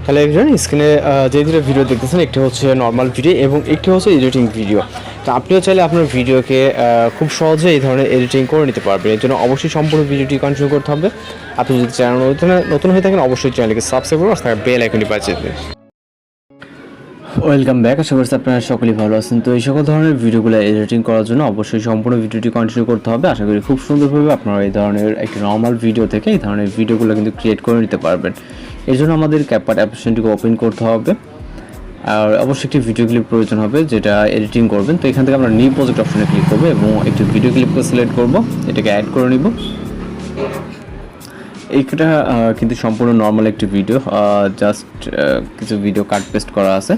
Hello everyone, স্ক্রিনে যে দুটো ভিডিও দেখতেছেন একটি হচ্ছে নর্মাল ভিডিও এবং একটি হচ্ছে এডিটিং ভিডিও। তো আপনিও চাইলে আপনার ভিডিওকে খুব সহজে এই ধরনের এডিটিং করে নিতে পারবেন। এর জন্য অবশ্যই সম্পূর্ণ ভিডিওটি কন্টিনিউ করতে হবে। আপনি যদি চ্যানেল নতুন হয়ে থাকেন অবশ্যই চ্যানেলকে সাবস্ক্রাইব করুন আর বেল আইকনটি বাজিয়ে দিন। ওয়েলকাম ব্যাক, আশা করছি আপনারা সকলেই ভালো আছেন। তো এই সকল ধরনের ভিডিওগুলো এডিটিং করার জন্য অবশ্যই সম্পূর্ণ ভিডিওটি কন্টিনিউ করতে হবে। আশা করি খুব সুন্দরভাবে আপনারা এই ধরনের একটি নর্মাল ভিডিও থেকে এই ধরনের ভিডিওগুলো কিন্তু ক্রিয়েট করে নিতে পারবেন। এর জন্য আমাদের ক্যাপকাট অ্যাপ্লিকেশনটিকে ওপেন করতে হবে আর অবশ্যই একটি ভিডিও ক্লিপ প্রয়োজন হবে যেটা এডিটিং করবেন। তো এখান থেকে আমরা নিউ প্রজেক্ট অপশনে ক্লিক করবো এবং একটি ভিডিও ক্লিপকে সিলেক্ট করব, এটাকে অ্যাড করে নিব। এইটা কিন্তু সম্পূর্ণ নর্মাল একটি ভিডিও, জাস্ট কিছু ভিডিও কাট পেস্ট করা আছে।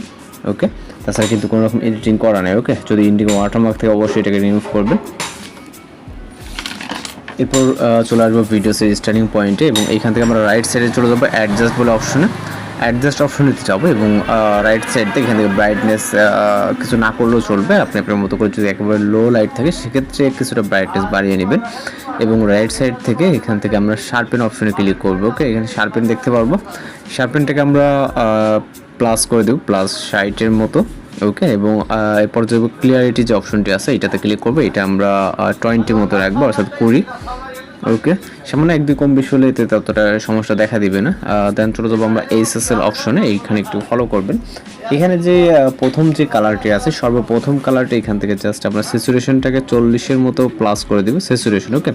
ওকে, তাছাড়া কিন্তু কোনো রকম এডিটিং করা নেই। ওকে, যদি এডিটিং ওয়াটারমার্ক থেকে অবশ্যই এটাকে রিমুভ করবেন। এরপর চলে আসবো ভিডিওসের স্টার্টিং পয়েন্টে এবং এইখান থেকে আমরা রাইট সাইডে চলে যাবো অ্যাডজাস্ট বলে অপশনে। অ্যাডজাস্ট অপশনেতে যাবো এবং রাইট সাইড থেকে এখান থেকে ব্রাইটনেস কিছু না করলেও চলবে। আপনি আপনার মতো করে যদি একেবারে লো লাইট থাকে সেক্ষেত্রে কিছুটা ব্রাইটনেস বাড়িয়ে নেবেন এবং রাইট সাইড থেকে এখান থেকে আমরা শার্পেন অপশনে ক্লিক করবো। ওকে, এখানে শার্পেন দেখতে পারবো। শার্পেনটাকে আমরা প্লাস করে দেবো, প্লাস 60-এর মতো। ওকে, এবং এরপর যে ক্লিয়ারিটি যে অপশনটি আছে এটাতে ক্লিক করবো। এটা আমরা 20 মতো রাখবো, অর্থাৎ 20। ওকে, সামান্য এক দুই কম বেশি হলে এতে ততটা সমস্যা দেখা দিবে না। দেন চলে যাবো আমরা এইচএসএল অপশনে। এইখানে একটু ফলো করবেন। এখানে যে প্রথম যে কালারটি আছে সর্বপ্রথম কালারটি এখান থেকে জাস্ট আমরা স্যাচুরেশনটাকে 40-এর মতো প্লাস করে দেবো স্যাচুরেশন। ওকে,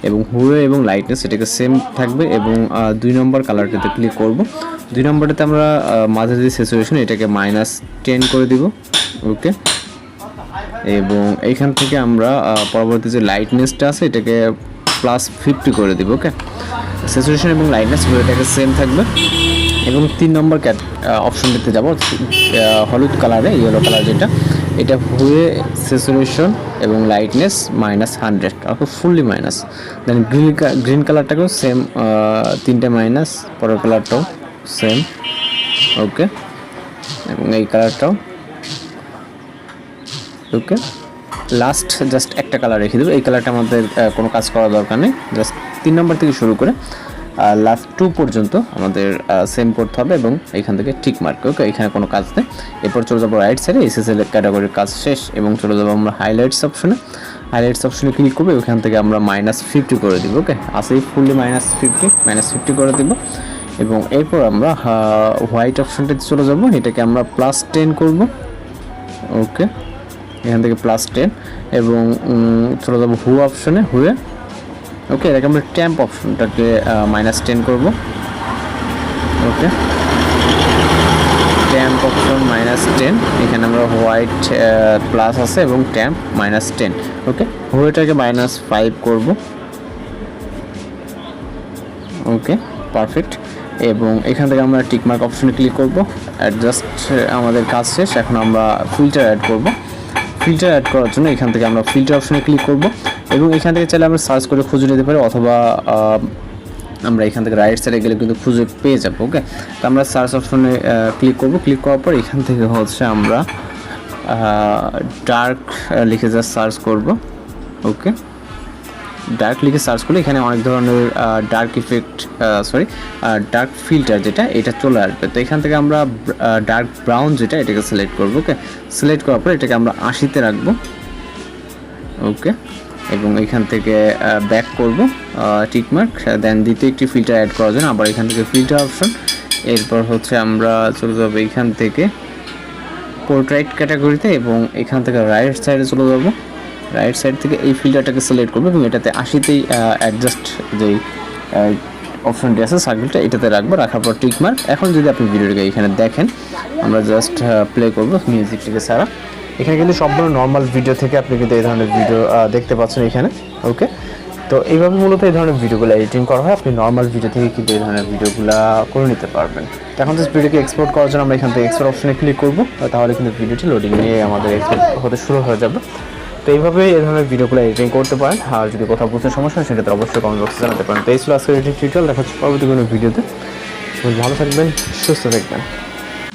এবং হুয়ে এবং লাইটনেস এটাকে সেম থাকবে এবং 2 নম্বর কালারটিতে ক্লিক করব। 2 নম্বরটাতে আমরা মাঝে যে স্যাচুরেশন এটাকে -10 করে দিব। ওকে, এবং এইখান থেকে আমরা পরবর্তী যে লাইটনেসটা আছে এটাকে +50 করে দিব। ওকে, স্যাচুরেশন এবং লাইটনেস এটাকে সেম থাকবে এবং 3 নম্বর অপশনটিতে যাব, হলুদ কালারে ইয়েলো কালার যেটা, এটা হুয়ে স্যাচুরেশন এবং লাইটনেস -100 অর্থাৎ ফুললি মাইনাস। দেন গ্রিন কালারটাকেও সেম 3টে মাইনাস, পরের কালারটাও সেম। ওকে, এবং এই কালারটাও। ওকে, লাস্ট জাস্ট একটা কালার রেখে দেবো। এই কালারটা আমাদের কোনো কাজ করা দরকার নেই। জাস্ট 3 নম্বর থেকে শুরু করে লাস্ট 2 পর্যন্ত আমাদের সেম করতে হবে এবং এখান থেকে টিক মার্ক। ওকে, এখানে কোনো কাজ নেই। এরপর চলে যাবো রাইট সাইডে, এসএসএল ক্যাটাগরির কাজ শেষ এবং চলে যাবো আমরা হাইলাইটস অপশনে। হাইলাইটস অপশনে ক্লিক করবো, ওখান থেকে আমরা -50 করে দিব। ওকে, আসেই ফুললি -50 করে দিব এবং এরপর আমরা হোয়াইট অপশনটাতে চলে যাবো, এটাকে আমরা +10 করব। ওকে, এখান থেকে +10 এবং চলে যাবো হু অপশনে, হুয়ে। ওকে, এটাকে আমরা ট্যাম্প অপশনটাকে -10 করব। ওকে, ট্যাম্প অপশন -10, এখানে আমরা হোয়াইট প্লাস আছে এবং ট্যাম্প -10। ওকে, হুয়েটাকে -5 করব। ওকে, পারফেক্ট। এবং এখান থেকে আমরা টিকমার্ক অপশনে ক্লিক করব। অ্যাডজাস্ট আমাদের কাজ শেষ। এখন আমরা ফিল্টার অ্যাড করব। ফিল্টার অ্যাড করার জন্য এখান থেকে আমরা ফিল্টার অপশনে ক্লিক করব এবং এখান থেকে চাইলে আমরা সার্চ করে খুঁজে নিতে পারি অথবা আমরা এখান থেকে রাইট সাইডে গেলে কিন্তু খুঁজে পেয়ে যাবো। ওকে, তো আমরা সার্চ অপশনে ক্লিক করব। ক্লিক করার পর এখান থেকে হচ্ছে আমরা ডার্ক লিখে যা সার্চ করব। ওকে, ডার্ক লিখে সার্চ করলে এখানে অনেক ধরনের ডার্ক ফিল্টার যেটা এটা চলে আসবে। তো এখান থেকে আমরা ডার্ক ব্রাউন যেটা এটাকে সিলেক্ট করব। ওকে, সিলেক্ট করার পর এটাকে আমরা 80-তে রাখবো। ওকে, এবং এখান থেকে ব্যাক করব টিকমার্ক। দেন দ্বিতীয় একটি ফিল্টার অ্যাড করার জন্য আবার এখান থেকে ফিল্টার অপশন। এরপর হচ্ছে আমরা চলে যাবো এখান থেকে পোর্ট্রেট ক্যাটাগরিতে এবং এখান থেকে রাইট সাইডে চলে যাবো। রাইট সাইড থেকে এই ফিল্টারটাকে সিলেক্ট করবো এবং এটাতে 80-তেই অ্যাডজাস্ট যেই অপশনটি আছে সার্কেলটা এটাতে রাখবো। রাখার পর টিক মার্ক। এখন যদি আপনি ভিডিওটাকে এখানে দেখেন, আমরা জাস্ট প্লে করবো মিউজিকটাকে ছাড়া। এখানে কিন্তু সম্পূর্ণ নর্মাল ভিডিও থেকে আপনি কিন্তু এই ধরনের ভিডিও দেখতে পাচ্ছেন এখানে। ওকে, তো এইভাবে মূলত এই ধরনের ভিডিওগুলো এডিটিং করা হয়। আপনি নর্মাল ভিডিও থেকে কিন্তু এই ধরনের ভিডিওগুলো করে নিতে পারবেন। এখন জাস্ট ভিডিওকে এক্সপোর্ট করার জন্য আমরা এখান থেকে এক্সপোর্ট অপশনে ক্লিক করবো, তাহলে কিন্তু ভিডিওটি লোডিং নিয়ে আমাদের এক্সপোর্ট হতে শুরু হয়ে যাবে। তো এইভাবে এই ধরনের ভিডিওগুলো এডিটিং করতে পারেন। আর যদি কোথাও বুঝতে সমস্যা হয় সেক্ষেত্রে অবশ্যই কমেন্ট বক্সে জানাতে পারেন। তো এই ছিল আজকের এডিটিং টিউটোরিয়াল। দেখা হচ্ছে পরবর্তী কোনো ভিডিওতে। ভালো থাকবেন, সুস্থ থাকবেন।